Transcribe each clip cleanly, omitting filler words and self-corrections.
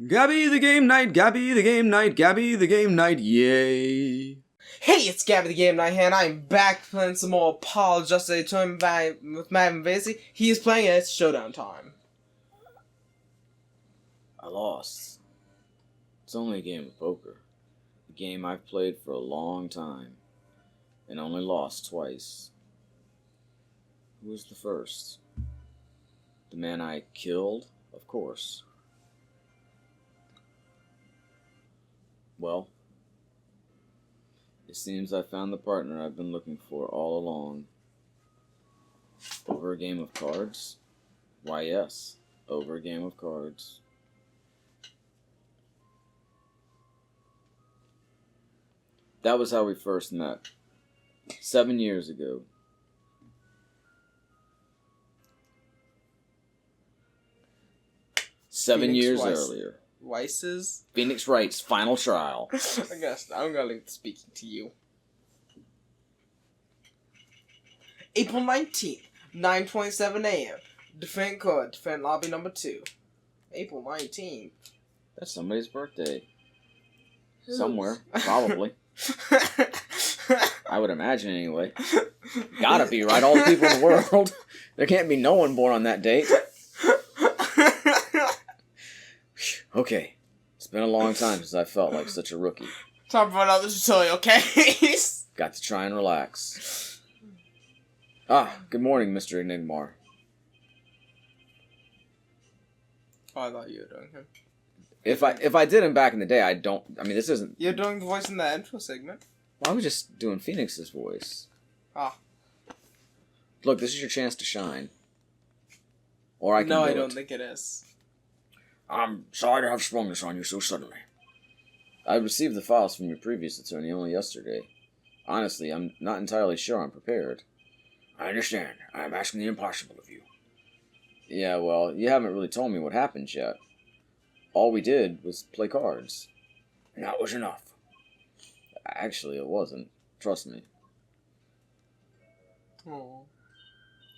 Gabby the game night, Gabby the game night, Gabby the game night, yay. Hey, it's Gabby the Game Night here, and I'm back playing some more Paul Just a Tournament with Madden Vasey. He is playing it. It's showdown time. I lost. It's only a game of poker. A game I've played for a long time, and only lost twice. Who was the first? The man I killed, of course. Well, it seems I found the partner I've been looking for all along. Over a game of cards? Why, yes, over a game of cards. That was how we first met. 7 years ago. Seven years earlier. Weiss's? Phoenix Wright's final trial. I guess I'm going to leave speaking to you. April 19th, 9:27 a.m. Defend code, defend lobby number 2. April 19th. That's somebody's birthday. Somewhere, probably. I would imagine anyway. Gotta be, right? All the people in the world. There can't be no one born on that date. Okay. It's been a long time since I felt like such a rookie. Time for another tutorial case. Got to try and relax. Ah, good morning, Mr. Enigmar. Oh, I thought you were doing him. If I did him back in the day, I mean, this isn't... You're doing the voice in the intro segment. Well, I was just doing Phoenix's voice. Ah. Look, this is your chance to shine. Or I can No, do I don't it. think it is. I'm sorry to have sprung this on you so suddenly. I received the files from your previous attorney only yesterday. Honestly, I'm not entirely sure I'm prepared. I understand. I'm asking the impossible of you. Yeah, well, you haven't really told me what happened yet. All we did was play cards. And that was enough. Actually, it wasn't. Trust me. Oh.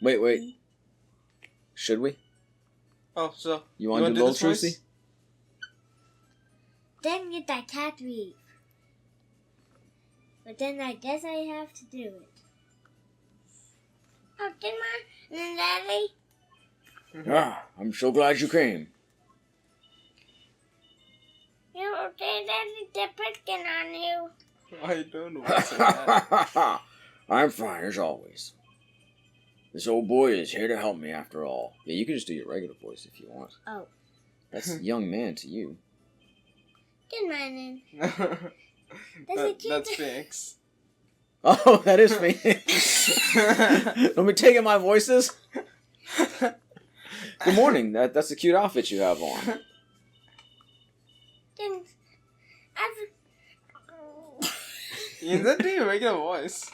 Wait. Should we? Oh, so... You want to do Little Trucy? Then get that cat leave. But then I guess I have to do it. Oh, Dimmer and Daddy? Ah, I'm so glad you came. You okay, Daddy? They're picking on you. I don't know what's that. I'm fine, as always. This old boy is here to help me after all. Yeah, you can just do your regular voice if you want. Oh. That's young man to you. Good morning. That's Phoenix. Oh, that is Phoenix. Let me take in my voices. Good morning. That's a cute outfit you have on. Then You did do your regular voice.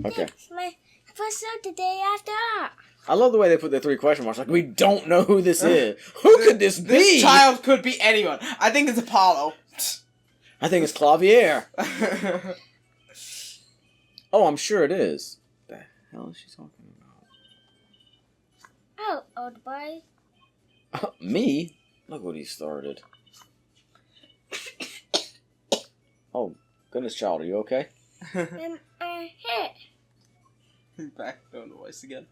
Okay. It's my first show the day after all. I love the way they put the 3 question marks. Like, we don't know who this is. Who could this be? This child could be anyone. I think it's Apollo. I think it's Clavier. Oh, I'm sure it is. What the hell is she talking about? Oh, old boy. Me? Look what he started. Oh, goodness, child, are you okay? I'm hit. Back doing the voice again.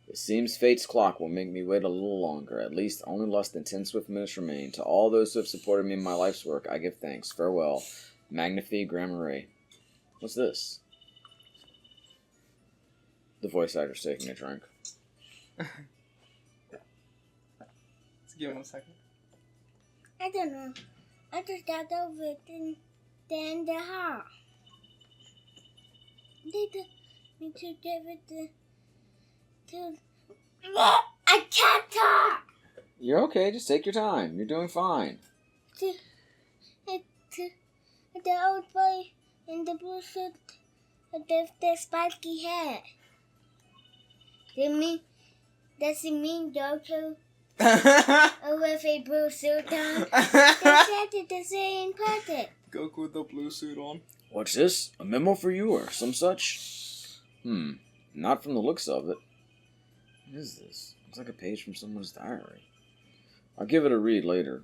It seems fate's clock will make me wait a little longer. At least only less than 10 swift minutes remain. To all those who have supported me in my life's work, I give thanks. Farewell. Magnifique Grammare. What's this? The voice actor's taking a drink. Let's give him a second. I don't know. I just got over it in the hall. They told me to give it to I can't talk. You're okay. Just take your time. You're doing fine. To the old boy in the blue suit with the spiky hair. Does it mean Jojo with a blue suit on? They said it the same person. Goku with the blue suit on. What's this? A memo for you or some such? Not from the looks of it. What is this? Looks like a page from someone's diary. I'll give it a read later.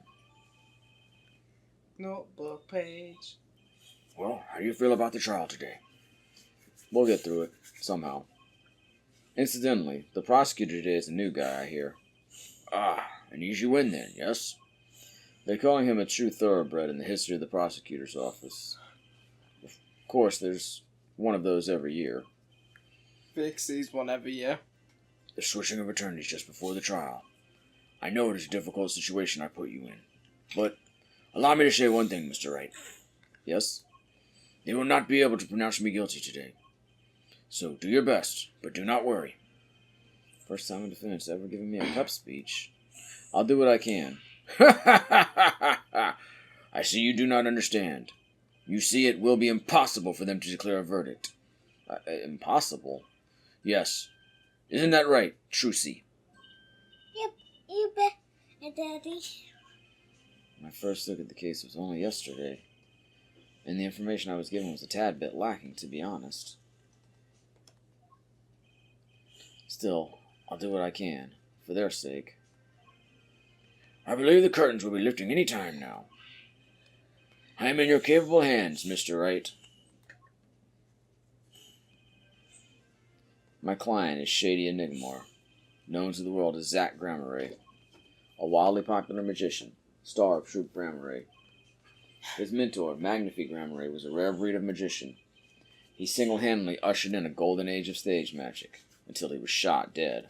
Notebook page. Well, how do you feel about the trial today? We'll get through it, somehow. Incidentally, the prosecutor today is a new guy, I hear. Ah, an easy win then, yes? They're calling him a true thoroughbred in the history of the prosecutor's office. Of course, there's one of those every year. Vic sees one every year. The switching of attorneys just before the trial. I know it is a difficult situation I put you in, but allow me to say one thing, Mr. Wright. Yes? They will not be able to pronounce me guilty today. So do your best, but do not worry. First time a defendant's ever given me a pep speech. I'll do what I can. I see you do not understand. You see it will be impossible for them to declare a verdict. Impossible? Yes. Isn't that right, Trucy? Yep, you bet, Daddy. My first look at the case was only yesterday, and the information I was given was a tad bit lacking, to be honest. Still, I'll do what I can, for their sake. I believe the curtains will be lifting any time now. I am in your capable hands, Mr. Wright. My client is Shady Enigmar, known to the world as Zach Gramarye, a wildly popular magician, star of Troupe Gramarye. His mentor, Magnifique Gramarye, was a rare breed of magician. He single-handedly ushered in a golden age of stage magic, until he was shot dead.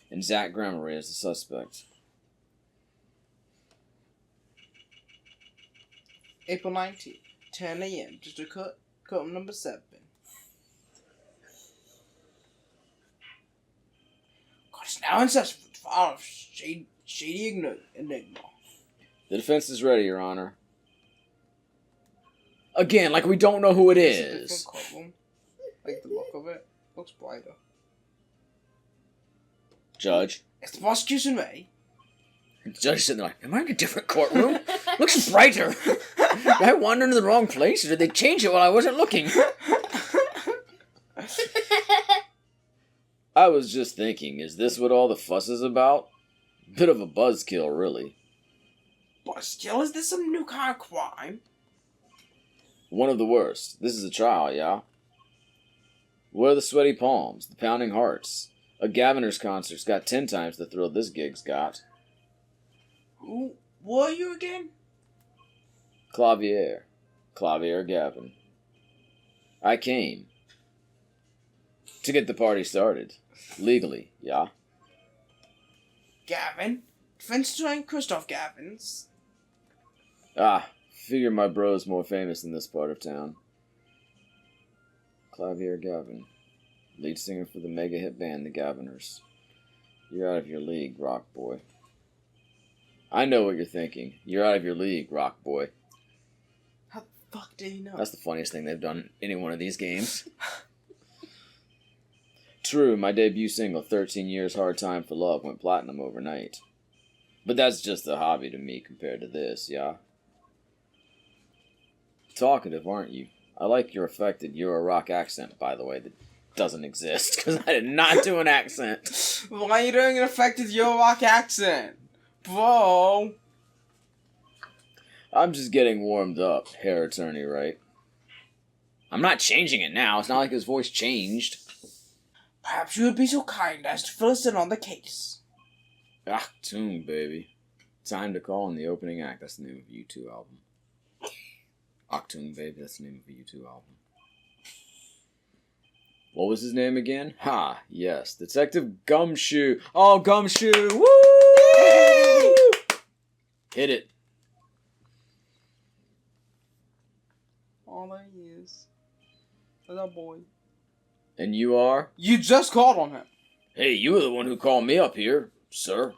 And Zach Gramarye is the suspect. April 19th, 10 a.m. District Court number 7. Court is now in session for the trial of Shady Enigma. The defense is ready, Your Honor. Again, like we don't know who it It's a is. different courtroom. Like the look of it. Looks brighter. Judge. It's the prosecution ready. The judge sitting there like, am I in a different courtroom? Looks brighter. Did I wander into the wrong place, or did they change it while I wasn't looking? I was just thinking, is this what all the fuss is about? Bit of a buzzkill, really. Buzzkill? Is this some new kind of crime? One of the worst. This is a trial, yeah? Where are the sweaty palms, the pounding hearts? A Gaviner's concert's got 10 times the thrill this gig's got. Who were you again? Clavier Gavin. I came to get the party started. Legally, yeah? Gavin? Defense attorney Christoph Gavins. Ah, figure my bro's more famous in this part of town. Clavier Gavin. Lead singer for the mega hit band, the Gaviners. You're out of your league, rock boy. I know what you're thinking. You're out of your league, rock boy. How the fuck did he know? That's the funniest thing they've done in any one of these games. True, my debut single, 13 Years Hard Time for Love, went platinum overnight. But that's just a hobby to me compared to this, yeah? Talkative, aren't you? I like your affected Euro-rock accent, by the way, that doesn't exist, because I did not do an accent. Why are you doing an effective Euro-rock accent? Bro! I'm just getting warmed up, hair attorney, right? I'm not changing it now. It's not like his voice changed. Perhaps you would be so kind as to fill us in on the case. Achtung, baby. Time to call in the opening act. That's the name of a U2 album. Achtung, baby. That's the name of a U2 album. What was his name again? Ha, yes. Detective Gumshoe. Oh, Gumshoe. Woo! Hit it. All there he is. Little boy. And you are? You just called on him. Hey, you were the one who called me up here, sir.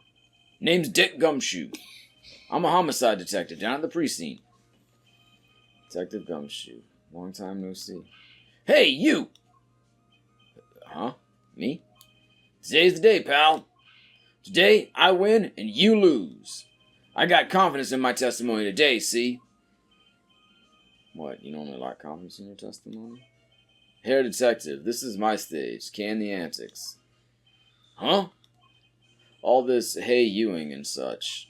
Name's Dick Gumshoe. I'm a homicide detective down at the precinct. Detective Gumshoe. Long time no see. Hey, you! Huh? Me? Today's the day, pal. Today, I win and you lose. I got confidence in my testimony today, see? What, you normally lack confidence in your testimony? Hair detective, this is my stage. Can the antics. Huh? All this hey youing and such.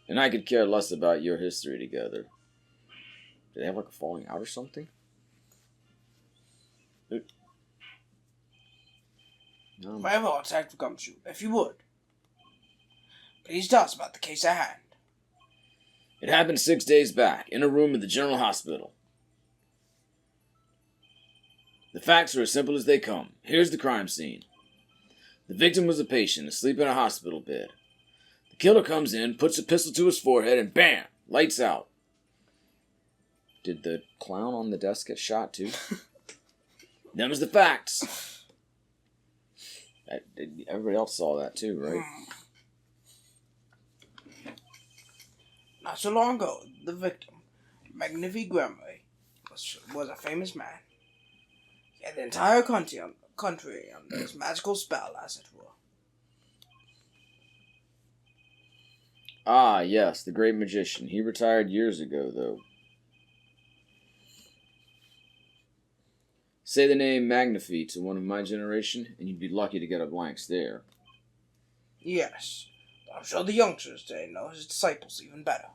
And I could care less about your history together. Did they have like a falling out or something? No. Very well, Detective Gumshoe. If you would, please tell us about the case at hand. It happened 6 days back, in a room at the General Hospital. The facts are as simple as they come. Here's the crime scene. The victim was a patient, asleep in a hospital bed. The killer comes in, puts a pistol to his forehead, and bam! Lights out. Did the clown on the desk get shot too? Them's the facts. Everybody else saw that too, right? Not so long ago, the victim, Magnifi Gramley, was a famous man. He had the entire country under his magical spell, as it were. Ah, yes, the great magician. He retired years ago, though. Say the name Magnifi to one of my generation, and you'd be lucky to get a blank stare. Yes, but I'm sure the youngsters today know his disciples even better.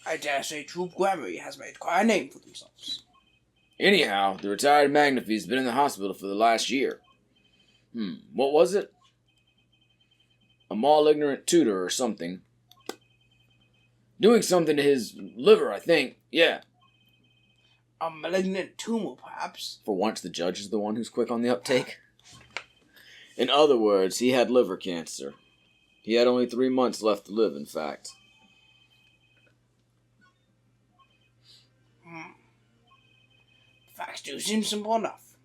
I dare say Troop Grammy has made quite a name for themselves. Anyhow, the retired Magnifi's been in the hospital for the last year. What was it? A malignant tutor or something. Doing something to his liver, I think. Yeah. A malignant tumor, perhaps? For once, the judge is the one who's quick on the uptake. In other words, he had liver cancer. He had only 3 months left to live, in fact. Facts do seem simple enough.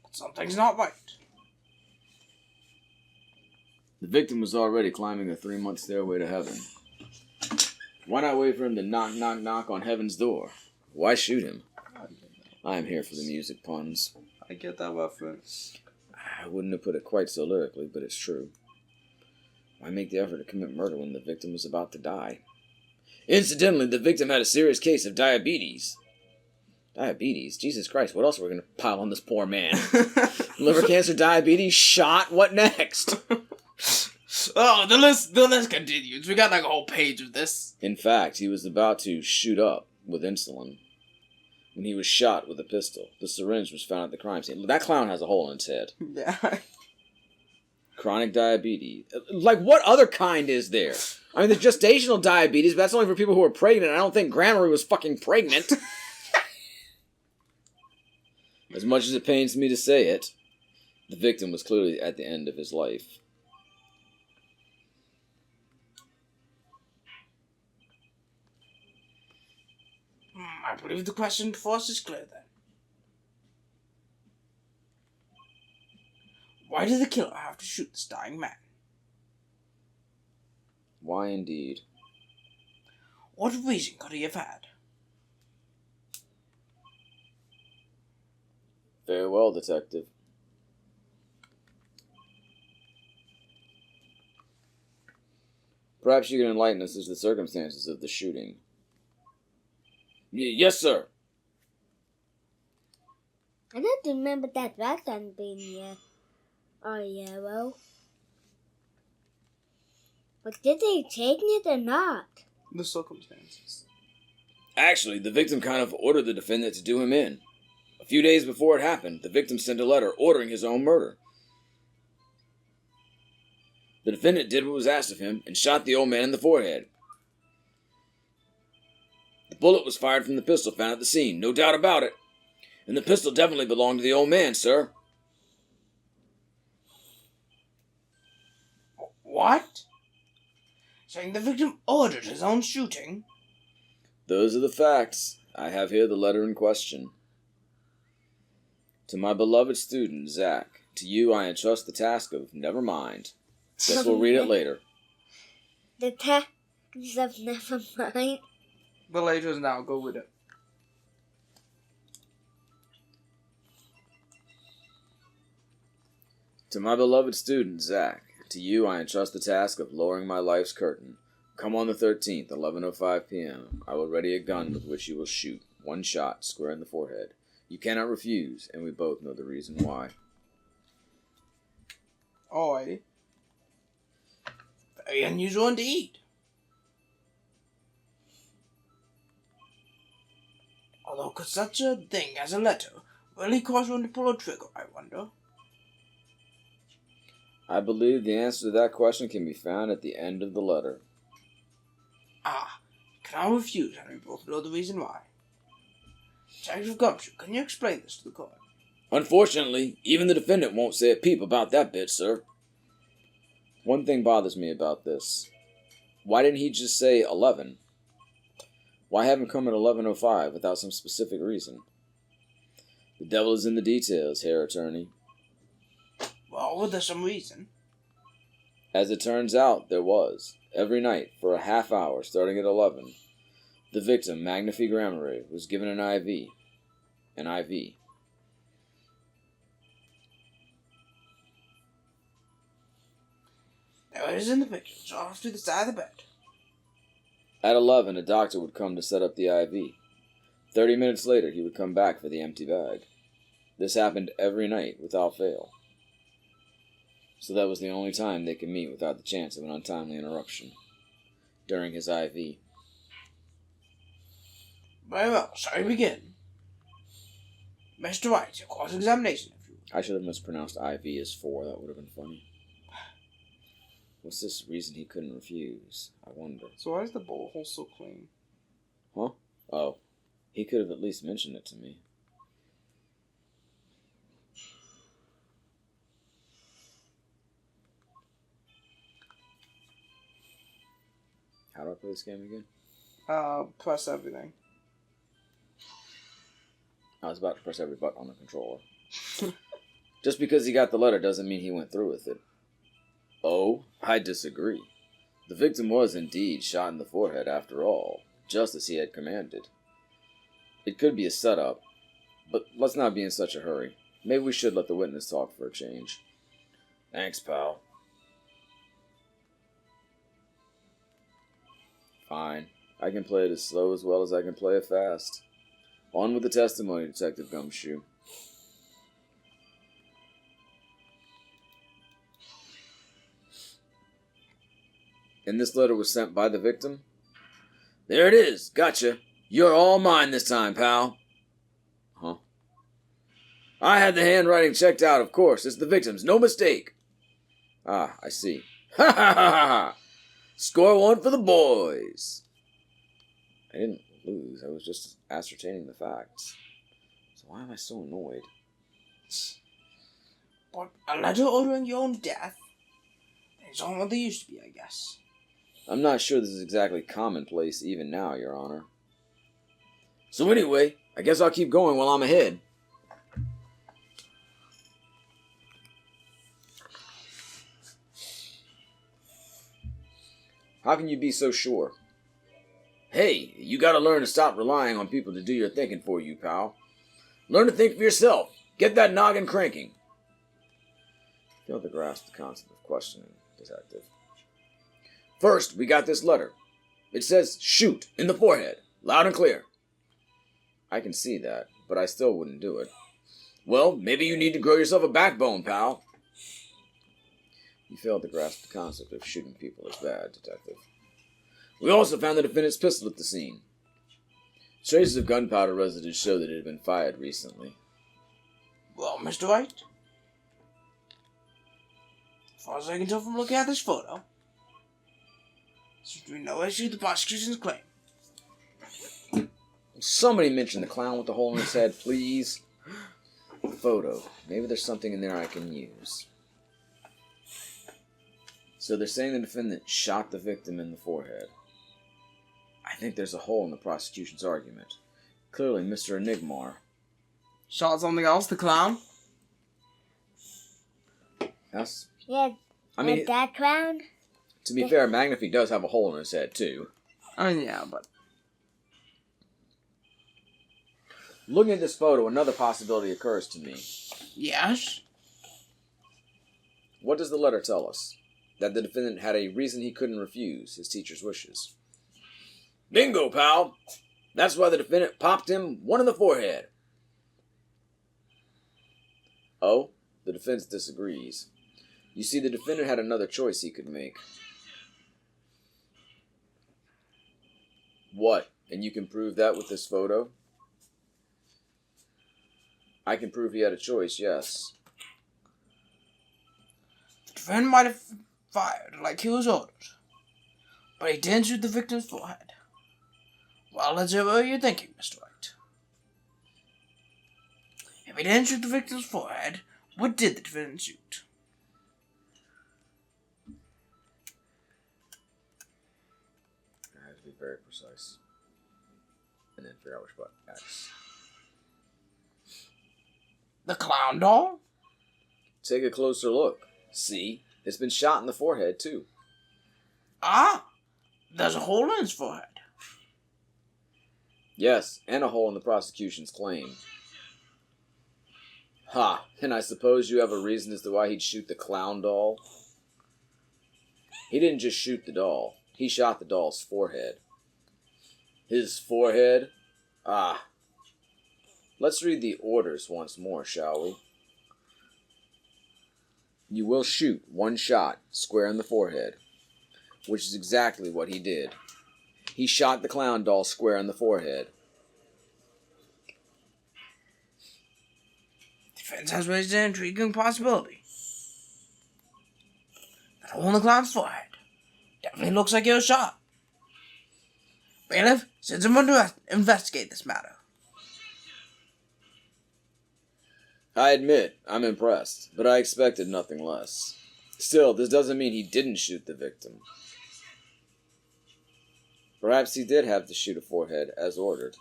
But something's not right. The victim was already climbing a 3-month stairway to heaven. Why not wait for him to knock, knock, knock on heaven's door? Why shoot him? I am here for the music puns. I get that reference. I wouldn't have put it quite so lyrically, but it's true. Why make the effort to commit murder when the victim was about to die? Incidentally, the victim had a serious case of diabetes. Diabetes? Jesus Christ, what else are we going to pile on this poor man? Liver cancer, diabetes, shot, what next? Oh, the list continues. We got like a whole page of this. In fact, he was about to shoot up with insulin when he was shot with a pistol. The syringe was found at the crime scene. That clown has a hole in his head. Yeah. Chronic diabetes. Like, what other kind is there? I mean, there's gestational diabetes, but that's only for people who are pregnant. I don't think Grandma was fucking pregnant. As much as it pains me to say it, the victim was clearly at the end of his life. I believe the question before us is clear then. Why did the killer have to shoot this dying man? Why indeed? What reason could he have had? Very well, detective. Perhaps you can enlighten us as to the circumstances of the shooting. Yes, sir. I don't remember that shotgun being yellow. But did they take it or not? The circumstances. Actually, the victim kind of ordered the defendant to do him in. A few days before it happened, the victim sent a letter ordering his own murder. The defendant did what was asked of him and shot the old man in the forehead. The bullet was fired from the pistol found at the scene, no doubt about it. And the pistol definitely belonged to the old man, sir. What? Saying the victim ordered his own shooting? Those are the facts. I have here the letter in question. To my beloved student, Zach, to you I entrust the task of never mind. Guess we'll read it later. The task of never mind. The later is now. Go with it. To my beloved student, Zach, to you I entrust the task of lowering my life's curtain. Come on the 13th, 11:05 p.m. I will ready a gun with which you will shoot. 1 shot, square in the forehead. You cannot refuse, and we both know the reason why. Alrighty. Very unusual indeed. Although could such a thing as a letter really cause one to pull a trigger, I wonder? I believe the answer to that question can be found at the end of the letter. Ah, can I refuse, and we both know the reason why? Detective Gumshoe, can you explain this to the court? Unfortunately, even the defendant won't say a peep about that bit, sir. One thing bothers me about this. Why didn't he just say 11? Why have him come at 11:05 without some specific reason? The devil is in the details, Herr Attorney. Well, was there some reason? As it turns out, there was. Every night, for a half hour, starting at 11, the victim, Magnifi Grammare, was given an IV. An IV. There it is in the picture, it's off to the side of the bed. At 11, a doctor would come to set up the IV. 30 minutes later, he would come back for the empty bag. This happened every night, without fail. So that was the only time they could meet without the chance of an untimely interruption. During his IV. Very well, shall we begin? Mr. Wright, your cross-examination, if you I should have mispronounced IV as 4, that would have been funny. What's this reason he couldn't refuse? I wonder. So why is the bowl hole so clean? Huh? Oh. He could have at least mentioned it to me. How do I play this game again? Press everything. I was about to press every button on the controller. Just because he got the letter doesn't mean he went through with it. Oh, I disagree. The victim was indeed shot in the forehead after all, just as he had commanded. It could be a setup, but let's not be in such a hurry. Maybe we should let the witness talk for a change. Thanks, pal. Fine. I can play it as slow as well as I can play it fast. On with the testimony, Detective Gumshoe. And this letter was sent by the victim? There it is. Gotcha. You're all mine this time, pal. Huh? I had the handwriting checked out, of course. It's the victim's. No mistake. Ah, I see. Ha ha ha ha! Score one for the boys. I didn't lose. I was just ascertaining the facts. So why am I so annoyed? But a letter ordering your own death? It's not what they used to be, I guess. I'm not sure this is exactly commonplace even now, Your Honor. So anyway, I guess I'll keep going while I'm ahead. How can you be so sure? Hey, you gotta learn to stop relying on people to do your thinking for you, pal. Learn to think for yourself. Get that noggin cranking. Fail to grasp the concept of questioning, Detective. First, we got this letter. It says, shoot, in the forehead, loud and clear. I can see that, but I still wouldn't do it. Well, maybe you need to grow yourself a backbone, pal. You failed to grasp the concept of shooting people as bad, Detective. We also found the defendant's pistol at the scene. Traces of gunpowder residue show that it had been fired recently. Well, Mr. Wright, as far as I can tell from looking at this photo, seems to be no issue with the prosecution's claim. Somebody mention the clown with the hole in his head, please. Photo. Maybe there's something in there I can use. So they're saying the defendant shot the victim in the forehead. I think there's a hole in the prosecution's argument. Clearly, Mr. Enigmar. Shot something else, the clown? Yes. Yeah, I mean, that clown? to be fair, Magnifi does have a hole in his head, too. I mean, yeah, but... Looking at this photo, another possibility occurs to me. Yes? What does the letter tell us? That the defendant had a reason he couldn't refuse his teacher's wishes. Bingo, pal! That's why the defendant popped him one in the forehead. Oh, the defense disagrees. You see, the defendant had another choice he could make. What? And you can prove that with this photo? I can prove he had a choice, yes. The defendant might have fired like he was ordered, but he didn't shoot the victim's forehead. Well, let's hear what you're thinking, Mr. Wright. If he didn't shoot the victim's forehead, what did the defendant shoot? I have to be very precise. And then figure out which button. X. The clown doll? Take a closer look. See? It's been shot in the forehead, too. Ah, there's a hole in his forehead. Yes, and a hole in the prosecution's claim. Ha, and I suppose you have a reason as to why he'd shoot the clown doll? He didn't just shoot the doll. He shot the doll's forehead. His forehead? Ah. Let's read the orders once more, shall we? You will shoot one shot square in the forehead, which is exactly what he did. He shot the clown doll square in the forehead. Defense has raised an intriguing possibility. That hole in the clown's forehead definitely looks like it was shot. Bailiff, send someone to investigate this matter. I admit, I'm impressed, but I expected nothing less. Still, this doesn't mean he didn't shoot the victim. Perhaps he did have to shoot a forehead, as ordered.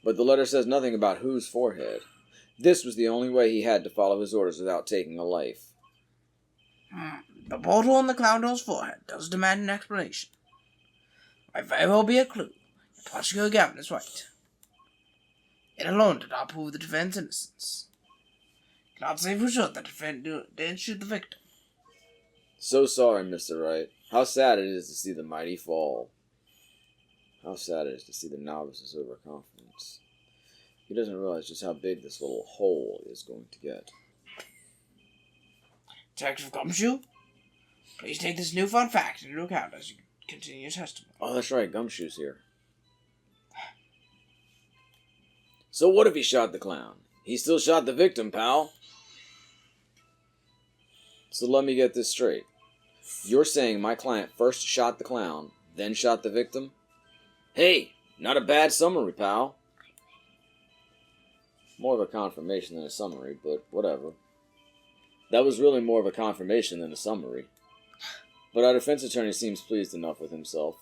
But the letter says nothing about whose forehead. This was the only way he had to follow his orders without taking a life. The bullet hole in the clown doll's forehead does demand an explanation. Might very well be a clue. Prosecutor Gabby is right. It alone did not prove the defendant's innocence. Cannot say for sure that the defendant didn't shoot the victim. So sorry, Mr. Wright. How sad it is to see the mighty fall. How sad it is to see the novice's overconfidence. He doesn't realize just how big this little hole is going to get. Detective Gumshoe, please take this newfound fact into account as you continue your testimony. Oh, that's right, Gumshoe's here. So what if he shot the clown? He still shot the victim, pal. So let me get this straight. You're saying my client first shot the clown, then shot the victim? Hey, not a bad summary, pal. More of a confirmation than a summary, but whatever. That was really more of a confirmation than a summary. But our defense attorney seems pleased enough with himself.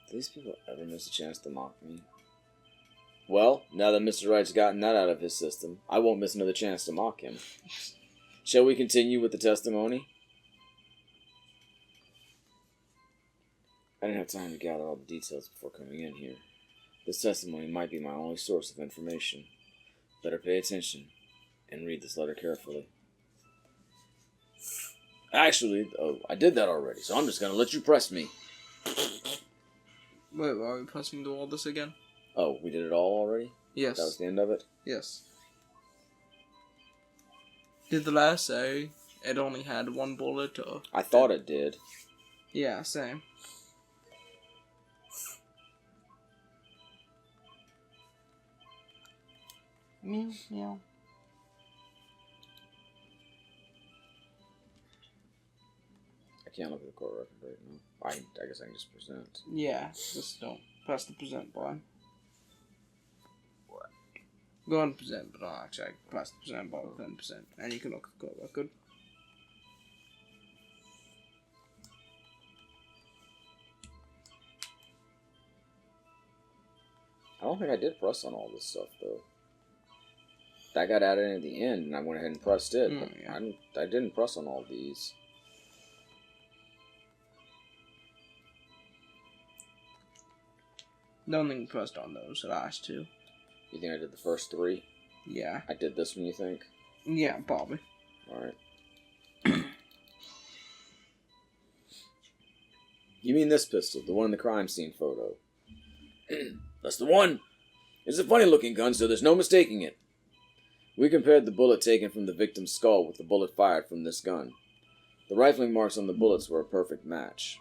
Do these people ever miss a chance to mock me? Well, now that Mr. Wright's gotten that out of his system, I won't miss another chance to mock him. Shall we continue with the testimony? I didn't have time to gather all the details before coming in here. This testimony might be my only source of information. Better pay attention and read this letter carefully. Actually, I did that already, so I'm just going to let you press me. Wait, are we pressing through all this again? Oh, we did it all already? Yes. That was the end of it? Yes. Did the letter say it only had one bullet, or? I thought it did. Yeah, same. Meow, meow. I can't look at the court record right now. I guess I can just present. Yeah, just don't press the present button. What? Go on present, but I'll actually press the present button, then present, and you can look at the court record. I don't think I did press on all this stuff, though. That got added in at the end, and I went ahead and pressed it. But yeah. I didn't press on all these. Don't think you pressed on those last two. You think I did the first three? Yeah. I did this one, you think? Yeah, probably. Alright. You mean this pistol, the one in the crime scene photo? That's the one! It's a funny looking gun, so there's no mistaking it. We compared the bullet taken from the victim's skull with the bullet fired from this gun. The rifling marks on the bullets were a perfect match.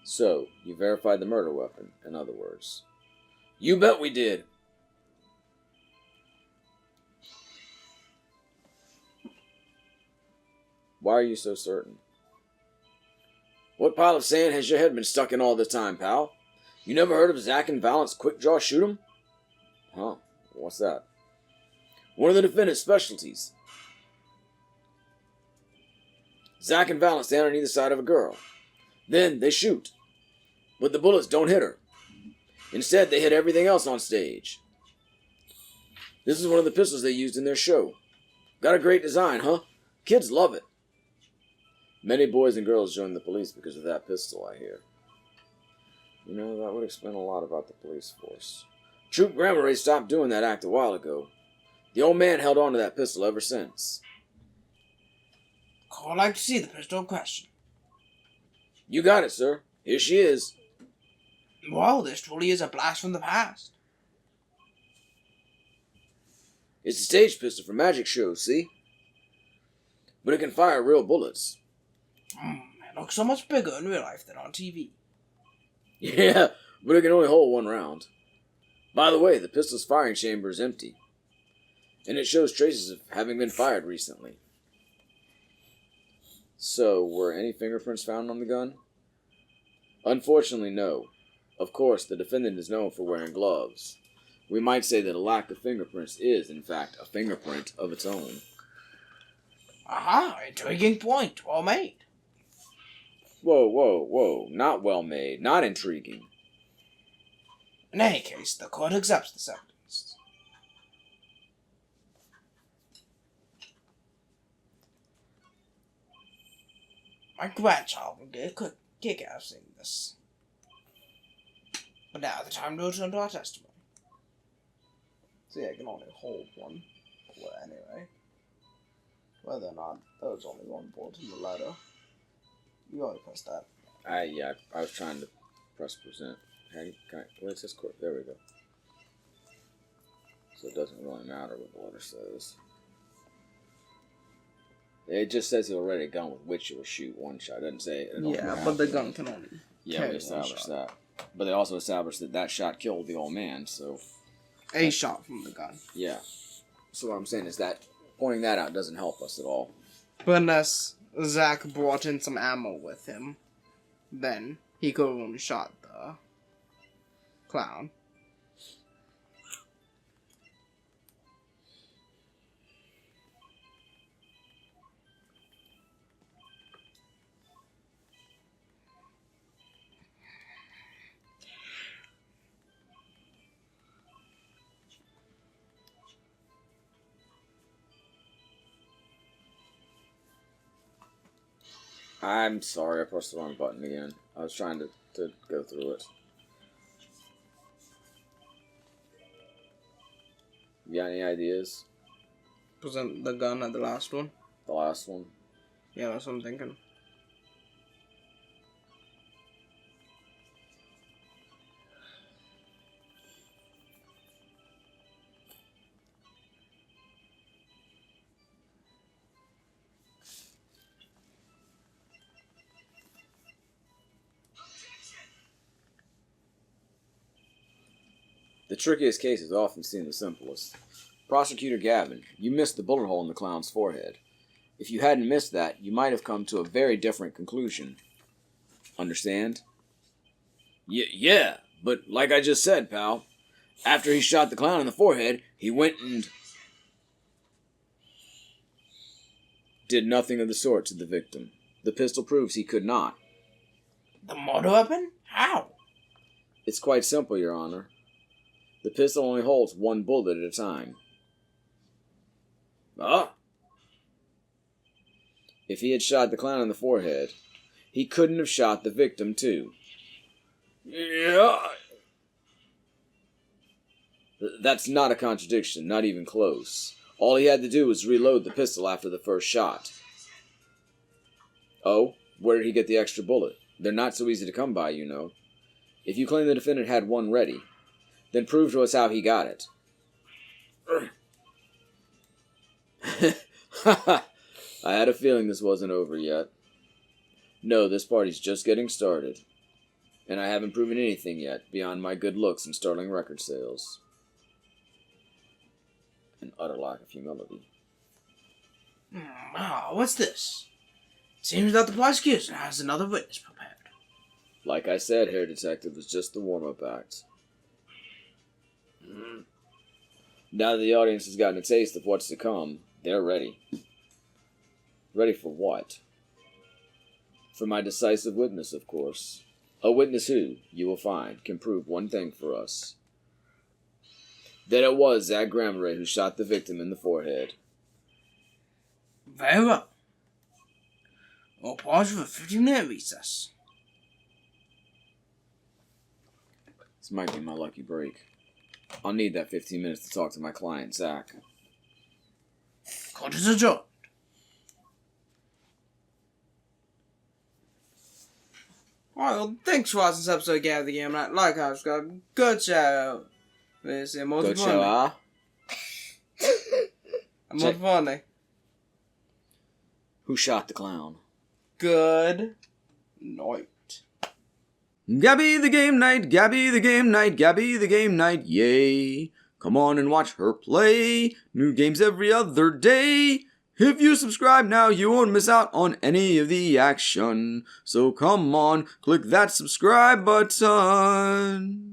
So, you verified the murder weapon, in other words. You bet we did. Why are you so certain? What pile of sand has your head been stuck in all the time, pal? You never heard of Zack and Valent's quick draw shoot 'em? Huh, what's that? One of the defendant's specialties. Zack and Valent stand on either side of a girl. Then they shoot. But the bullets don't hit her. Instead, they hit everything else on stage. This is one of the pistols they used in their show. Got a great design, huh? Kids love it. Many boys and girls join the police because of that pistol, I hear. You know, that would explain a lot about the police force. Troop Grandma stopped doing that act a while ago. The old man held on to that pistol ever since. I'd like to see the pistol in question. You got it, sir. Here she is. Well, this truly is a blast from the past. It's a stage pistol for magic shows, see? But it can fire real bullets. It looks so much bigger in real life than on TV. Yeah, but it can only hold one round. By the way, the pistol's firing chamber is empty. And it shows traces of having been fired recently. So, were any fingerprints found on the gun? Unfortunately, no. Of course, the defendant is known for wearing gloves. We might say that a lack of fingerprints is, in fact, a fingerprint of its own. Aha, intriguing point. Well made. Whoa. Not well made. Not intriguing. In any case, the court accepts this evidence. My grandchild will get a kick out of seeing this. But now the time to return to our testimony. See, I can only hold one. Well, anyway. Whether or not there was only one bullet in the letter. You already pressed that. I was trying to press present. Where's this court? There we go. So it doesn't really matter what the letter says. It just says he'll ready a gun with which he will shoot one shot. It doesn't say. But the gun can only. Yeah, we established that. But they also established that that shot killed the old man, so. A shot from the gun. Yeah. So what I'm saying is that pointing that out doesn't help us at all. But unless Zack brought in some ammo with him, then he could have only shot the clown. I'm sorry, I pressed the wrong button again. I was trying to go through it. You got any ideas? Wasn't the gun at the last one? The last one? Yeah, that's what I'm thinking. The trickiest cases often seem the simplest. Prosecutor Gavin, you missed the bullet hole in the clown's forehead. If you hadn't missed that, you might have come to a very different conclusion. Understand? Yeah, but like I just said, pal, after he shot the clown in the forehead, he went and did nothing of the sort to the victim. The pistol proves he could not. The murder weapon? How? It's quite simple, Your Honor. The pistol only holds one bullet at a time. Ah! If he had shot the clown in the forehead, he couldn't have shot the victim, too. Yeah. That's not a contradiction, not even close. All he had to do was reload the pistol after the first shot. Oh, where did he get the extra bullet? They're not so easy to come by, you know. If you claim the defendant had one ready, then prove to us how he got it. I had a feeling this wasn't over yet. No, this party's just getting started. And I haven't proven anything yet, beyond my good looks and sterling record sales. An utter lack of humility. What's this? Seems that the prosecution has another witness prepared. Like I said, Herr Detective, it's just the warm-up act. Now that the audience has gotten a taste of what's to come, they're ready. Ready for what? For my decisive witness, of course. A witness who, you will find, can prove one thing for us. That it was Zach Grameray who shot the victim in the forehead. Very well. We'll pause for a 15-minute recess. This might be my lucky break. I'll need that 15 minutes to talk to my client, Zach. Court is adjourned. Alright, well, thanks for watching this episode of Gabby the Game Night. Like I was got good shout out. This is most Good funny. show, huh? Most funny. Who shot the clown? Good night. Gabby the Game Night, Gabby the Game Night, Gabby the Game Night, yay. Come on and watch her play. New games every other day. If you subscribe now, you won't miss out on any of the action. So come on, click that subscribe button.